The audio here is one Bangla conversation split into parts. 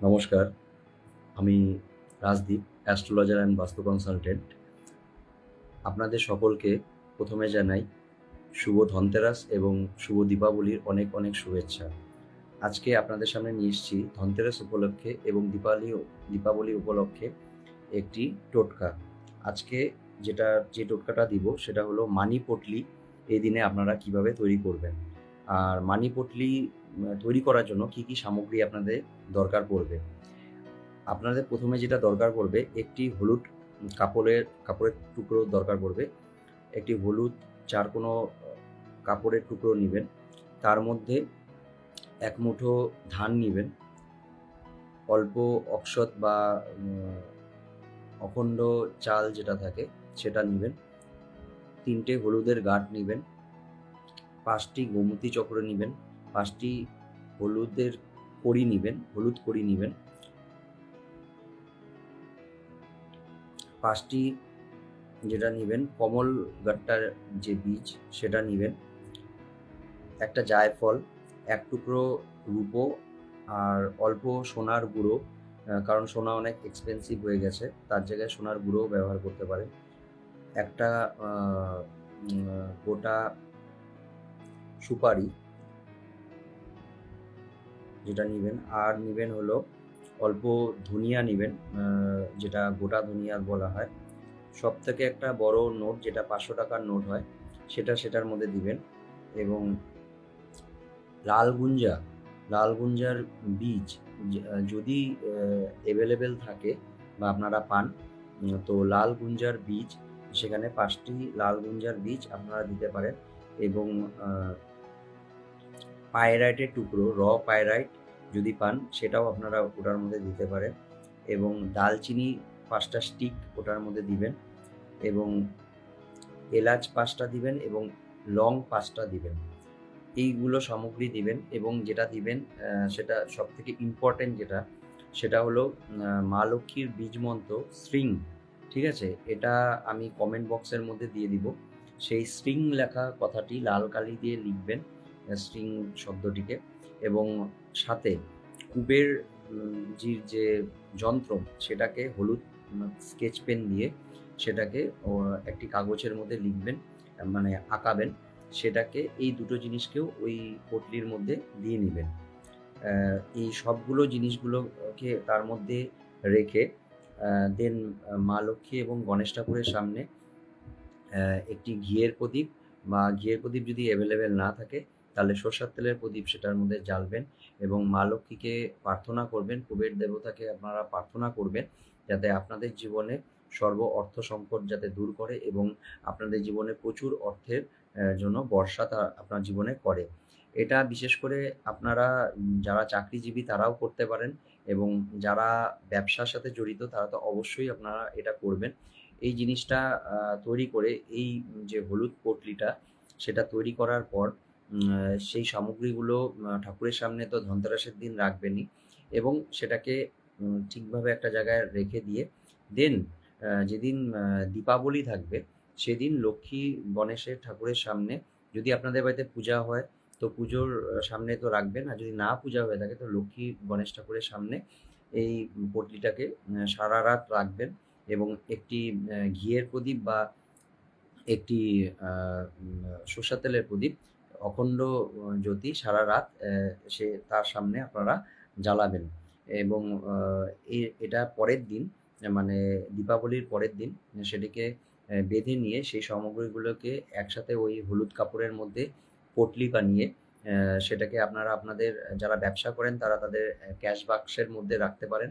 নমস্কার, আমি রাজদীপ, অ্যাস্ট্রোলজার অ্যান্ড বাস্তু কনসালটেন্ট। আপনাদের সকলকে প্রথমে জানাই শুভ ধনতেরাস এবং শুভ দীপাবলির অনেক অনেক শুভেচ্ছা। আজকে আপনাদের সামনে নিয়ে এসেছি ধনতেরাস উপলক্ষে এবং দীপাবলি উপলক্ষে একটি টোটকা। আজকে যে টোটকাটা দিব সেটা হলো মানি পটলি। এই দিনে আপনারা কিভাবে তৈরি করবেন, আর মানি পটলি তৈরি করার জন্য কি কি সামগ্রী আপনাদের দরকার পড়বে। আপনাদের প্রথমে যেটা দরকার পড়বে, একটি হলুদ কাপড়ের টুকরো দরকার পড়বে। একটি হলুদ কোনো কাপড়ের টুকরো নিবেন। তার মধ্যে এক মুঠো ধান নিবেন, অল্প অক্ষত বা অখণ্ড চাল যেটা থাকে সেটা নিবেন। 3টে হলুদের গাঁঠ নিবেন, 5টি গোমতী চক্র নিবেন, 5টি হলুদের কড়ি নিবেন, হলুদ কড়ি নিবেন, 5টি যেটা নিবেন কমল গাট্টার যে বীজ সেটা নিবেন, একটা জায়ফল, এক টুকরো রূপো, আর অল্প সোনার গুঁড়ো। কারণ সোনা অনেক এক্সপেন্সিভ হয়ে গেছে, তার জায়গায় সোনার গুঁড়োও ব্যবহার করতে পারেন। একটা গোটা সুপারি যেটা নিবেন, আর নিবেন হলো অল্প ধনিয়া নিবেন, যেটা গোটা ধনিয়া বলা হয়। সব থেকে একটা বড় নোট, যেটা 500 টাকার নোট হয়, সেটার মধ্যে দিবেন। এবং লাল গুঞ্জার বীজ যদি অ্যাভেলেবেল থাকে বা আপনারা পান, তো লাল গুঞ্জার বীজ, সেখানে 5টি লাল গুঞ্জার বীজ আপনারা দিতে পারেন। এবং পাইরাইটের টুকরো, পাইরাইট যদি পান সেটাও আপনারা ওটার মধ্যে দিতে পারেন। এবং দালচিনি 5টা স্টিক ওটার মধ্যে দিবেন, এবং এলাচ 5টা দিবেন, এবং লং 5টা দিবেন। এইগুলো সামগ্রী দিবেন। এবং যেটা দিবেন সেটা সবথেকে ইম্পর্টেন্ট যেটা, সেটা হলো মা লক্ষ্মীর বীজ মন্ত্র শ্রিং। ঠিক আছে? এটা আমি কমেন্ট বক্সের মধ্যে দিয়ে দিব। সেই শ্রিং লেখা কথাটি লাল কালি দিয়ে লিখবেন, শ্রিং শব্দটিকে। এবং সাথে কুবের যে যন্ত্র, সেটাকে হলুদ স্কেচ পেন দিয়ে সেটাকে একটি কাগজের মধ্যে লিখবেন, মানে আঁকাবেন। সেটাকে, এই দুটো জিনিসকেও ওই পটলির মধ্যে দিয়ে নেবেন। এই সবগুলো জিনিসগুলোকে তার মধ্যে রেখে দেন মা লক্ষ্মী এবং গণেশ ঠাকুরের সামনে একটি ঘিয়ের প্রদীপ, বা ঘিয়ের প্রদীপ যদি অ্যাভেলেবেল না থাকে তাহলে সরষের তেলের প্রদীপ সেটার মধ্যে জ্বালবেন। এবং মা লক্ষ্মীকে প্রার্থনা করবেন, কুবের দেবতাকে আপনারা প্রার্থনা করবেন যাতে আপনাদের জীবনে অর্থ সংকট যাতে দূর করে, এবং আপনাদের জীবনে প্রচুর অর্থের জন্য বর্ষা আপনার জীবনে করে। এটা বিশেষ করে আপনারা যারা চাকরিজীবী তারাও করতে পারেন, এবং যারা ব্যবসার সাথে জড়িত তারা তো অবশ্যই আপনারা এটা করবেন। এই জিনিসটা তৈরি করে, এই যে হলুদ পটলিটা সেটা তৈরি করার পর সেই সামগ্রীগুলো ঠাকুরের সামনে তো ধনতেরাসের দিন রাখবেনই, এবং সেটাকে ঠিকভাবে একটা জায়গায় রেখে দিয়ে দেন যেদিন দীপাবলি থাকবে সেদিন লক্ষ্মী গণেশের ঠাকুরের সামনে, যদি আপনাদের বাড়িতে পূজা হয় তো পুজোর সামনে তো রাখবেন, আর যদি না পূজা হয়ে থাকে তো লক্ষ্মী গণেশ ঠাকুরের সামনে এই পটলিটাকে সারা রাত রাখবেন। এবং একটি ঘিয়ের প্রদীপ বা একটি সর্ষের তেলের প্রদীপ, অখণ্ড জ্যোতি সারা রাত তার সামনে আপনারা জ্বালাবেন। এবং এটা পরের দিন, মানে দীপাবলির পরের দিন সেটিকে বেঁধে নিয়ে সেই সামগ্রীগুলোকে একসাথে ওই হলুদ কাপড়ের মধ্যে পটলি বানিয়ে সেটাকে আপনারা আপনাদের যারা ব্যবসা করেন তারা তাদের ক্যাশ বাক্সের মধ্যে রাখতে পারেন।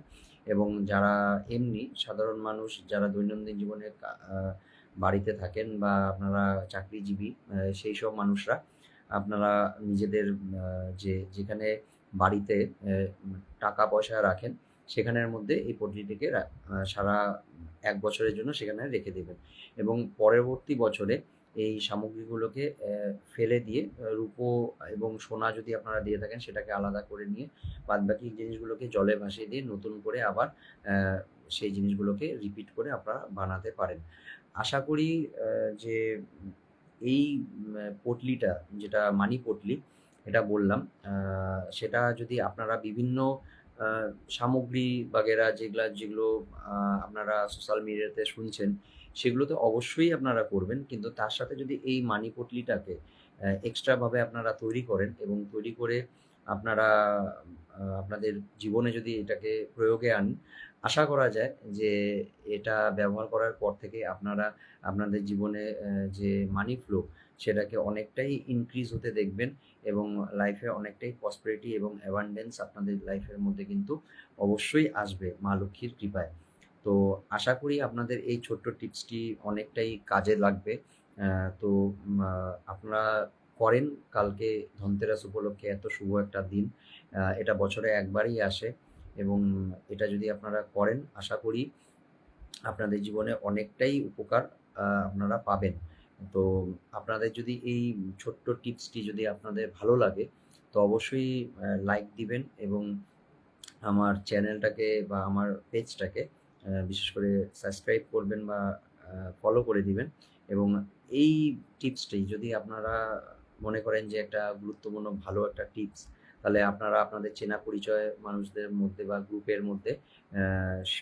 এবং যারা এমনি সাধারণ মানুষ, যারা দৈনন্দিন জীবনে বাড়িতে থাকেন বা আপনারা চাকরিজীবী, সেই সব মানুষরা আপনারা নিজেদের যেখানে বাড়িতে টাকা পয়সা রাখেন সেখানের মধ্যে এই পটলিটিকে সারা 1 বছরের জন্য সেখানে রেখে দেবেন। এবং পরবর্তী বছরে এই সামগ্রীগুলোকে ফেলে দিয়ে রূপো এবং সোনা যদি আপনারা দিয়ে থাকেন সেটাকে আলাদা করে নিয়ে বাদবাকি জিনিসগুলোকে জলে ভাসিয়ে দিয়ে নতুন করে আবার সেই জিনিসগুলোকে রিপিট করে আপনারা বানাতে পারেন। আশা করি যে এই পটলিটা, যেটা মানি পটলি এটা বললাম, সেটা যদি আপনারা বিভিন্ন আ সামগ্রী বাগেরা যেগুলো আপনারা সোশ্যাল মিডিয়াতে শুনছেন, সেগুলো তো অবশ্যই আপনারা করবেন। কিন্তু তার সাথে যদি এই মানি পটলিটাকে এক্সট্রা ভাবে আপনারা তৈরি করেন এবং তৈরি করে আপনারা আপনাদের জীবনে যদি এটাকে প্রয়োগে আনেন, আশা করা যায় যে এটা ব্যবহার করার পর থেকে আপনারা আপনাদের জীবনে যে মানি ফ্লো সেটাকে অনেকটাই ইনক্রিজ হতে দেখবেন এবং লাইফে অনেকটাই প্রসপারিটি এবং অ্যাবান্ডেন্স আপনাদের লাইফের মধ্যে কিন্তু অবশ্যই আসবে মা লক্ষ্মীর কৃপায়। তো আশা করি আপনাদের এই ছোট্ট টিপসটি অনেকটাই কাজে লাগবে। তো আপনারা করেন। কালকে ধনতেরাস উপলক্ষে এত শুভ একটা দিন। এটা বছরে একবারই আসে এবং এটা যদি আপনারা করেন, আশা করি আপনাদের জীবনে অনেকটাই উপকার আপনারা পাবেন। তো আপনাদের যদি এই ছোট্ট টিপসটি যদি আপনাদের ভালো লাগে, তো অবশ্যই লাইক দিবেন এবং আমার চ্যানেলটাকে বা আমার পেজটাকে বিশেষ করে সাবস্ক্রাইব করবেন বা ফলো করে দিবেন এবং এই টিপসটি যদি আপনারা মনে করেন যে একটা গুরুত্বপূর্ণ ভালো একটা টিপস, তাহলে আপনারা আপনাদের চেনা পরিচয় মানুষদের মধ্যে বা গ্রুপের মধ্যে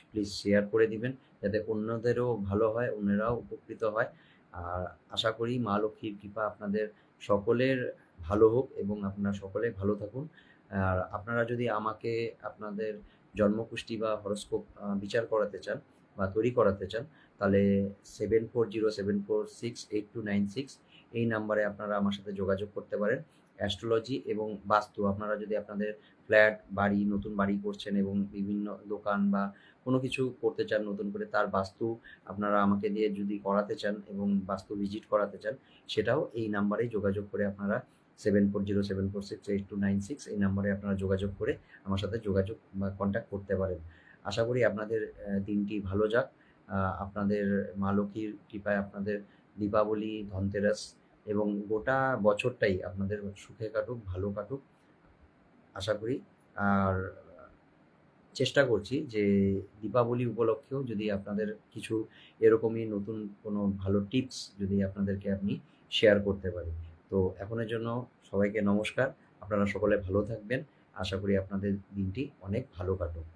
প্লিজ শেয়ার করে দিবেন, যাতে অন্যদেরও ভালো হয়, অন্যরাও উপকৃত হয়। আর আশা করি মা লক্ষ্মীর কৃপা আপনাদের সকলের ভালো হোক এবং আপনারা সকলে ভালো থাকুন। আর আপনারা যদি আমাকে আপনাদের জন্মকুষ্টি বা হরোস্কোপ বিচার করাতে চান বা তৈরি করাতে চান, তাহলে 7407468296 এই নাম্বারে আপনারা আমার সাথে যোগাযোগ করতে পারেন। অ্যাস্ট্রোলজি এবং বাস্তু আপনারা যদি আপনাদের ফ্ল্যাট, বাড়ি, নতুন বাড়ি করছেন এবং বিভিন্ন দোকান বা কোনো কিছু করতে চান নতুন করে, তার বাস্তু আপনারা আমাকে দিয়ে যদি করাতে চান এবং বাস্তু ভিজিট করাতে চান, সেটাও এই নাম্বারেই যোগাযোগ করে আপনারা 7407468296 এই নাম্বারে আপনারা যোগাযোগ করে আমার সাথে যোগাযোগ বা কন্ট্যাক্ট করতে পারেন। আশা করি আপনাদের দিনটি ভালো যাক। আপনাদের মা লক্ষ্মীর কৃপায় আপনাদের দীপাবলি, ধনতেরাস এবং গোটা বছরটাই আপনাদের সুখে কাটুক, ভালো কাটুক আশা করি। আর চেষ্টা করছি যে দীপাবলি উপলক্ষেও যদি আপনাদের কিছু এরকমই নতুন কোনো ভালো টিপস যদি আপনাদেরকে আমি শেয়ার করতে পারি। তো এখনের জন্য সবাইকে নমস্কার। আপনারা সকলে ভালো থাকবেন। আশা করি আপনাদের দিনটি অনেক ভালো কাটুক।